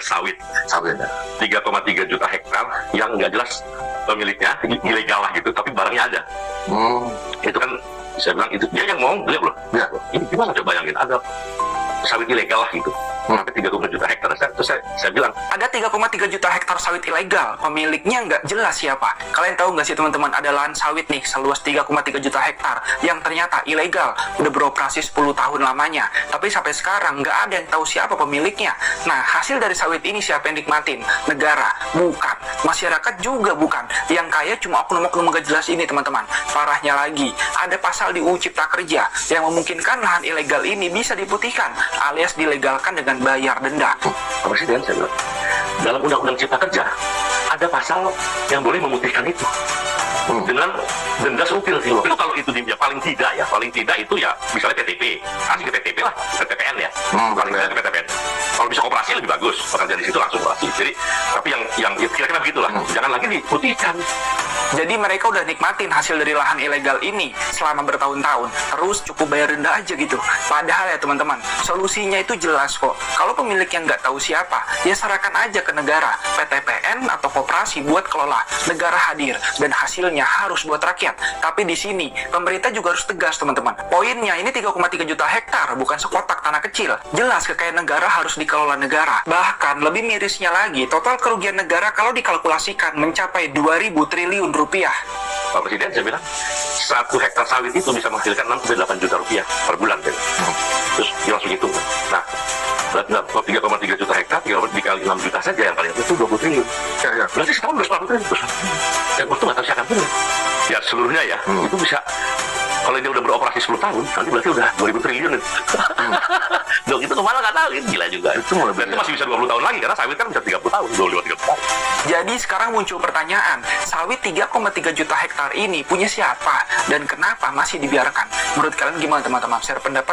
sawit. Sawit ya. 3,3 juta hektar yang nggak jelas pemiliknya, ilegal lah gitu, tapi barangnya ada. Itu kan saya bilang itu dia yang mau beli loh. Ya. Ini gimana coba bayangin, ada sawit ilegal lah gitu. Sampai 3,3 juta hektar. Terus saya bilang, Ada 3,3 juta hektar sawit ilegal, pemiliknya nggak jelas siapa. Kalian tahu nggak sih teman-teman, ada lahan sawit nih seluas 3,3 juta hektar yang ternyata ilegal, udah beroperasi 10 tahun lamanya, tapi sampai sekarang nggak ada yang tahu siapa pemiliknya. Nah, hasil dari sawit ini siapa yang nikmatin? Negara? Bukan. Masyarakat juga bukan. Yang kaya cuma oknum-oknum nggak jelas ini teman-teman. Parahnya lagi, ada pasal di UU Cipta Kerja yang memungkinkan lahan ilegal ini bisa diputihkan alias dilegalkan dengan bayar denda. Pak Presiden, saya bilang, dalam Undang-Undang Cipta Kerja ada pasal yang boleh memutihkan itu dengan denda seupil. Itu kalau itu dia paling tidak itu ya misalnya PTP, kasih ke PTP lah, ke PTPN ya, paling tidak ke PTPN. Kalau bisa operasi lebih bagus, pekerja di situ langsung operasi. Jadi tapi yang kira-kira begitulah, jangan lagi diputihkan. Jadi mereka udah nikmatin hasil dari lahan ilegal ini selama bertahun-tahun, terus cukup bayar denda aja gitu. Padahal ya teman-teman, solusinya itu jelas kok. Kalau pemiliknya nggak tahu siapa, ya serahkan aja ke negara, PTPN atau koperasi buat kelola. Negara hadir dan hasilnya harus buat rakyat. Tapi di sini pemerintah juga harus tegas teman-teman. Poinnya ini 3,3 juta hektar, bukan sekotak tanah kecil. Jelas kekayaan negara harus dikelola negara. Bahkan lebih mirisnya lagi, total kerugian negara kalau dikalkulasikan mencapai 2.000 triliun rupiah. Pak Presiden, saya bilang 1 hektar sawit itu bisa menghasilkan 6-8 juta rupiah per bulan. Terus dia langsung hitung. Nah, berarti 3,3 juta hektar, dikali 6 juta saja yang paling itu 20 triliun. Ya. Berarti setahun 240 triliun. Dan waktu nggak tahu siapa pun. Ya seluruhnya ya, itu bisa. Kalau dia udah beroperasi 10 tahun, nanti berarti udah 2.000 triliun. Dok, itu kemana nggak tahu, gila juga. Itu berarti masih bisa 20 tahun lagi, karena sawit kan bisa 30 tahun, 25-30 tahun. Jadi sekarang muncul pertanyaan, sawit 3,3 juta hektar ini punya siapa? Dan kenapa masih dibiarkan? Menurut kalian gimana teman-teman? Share pendapat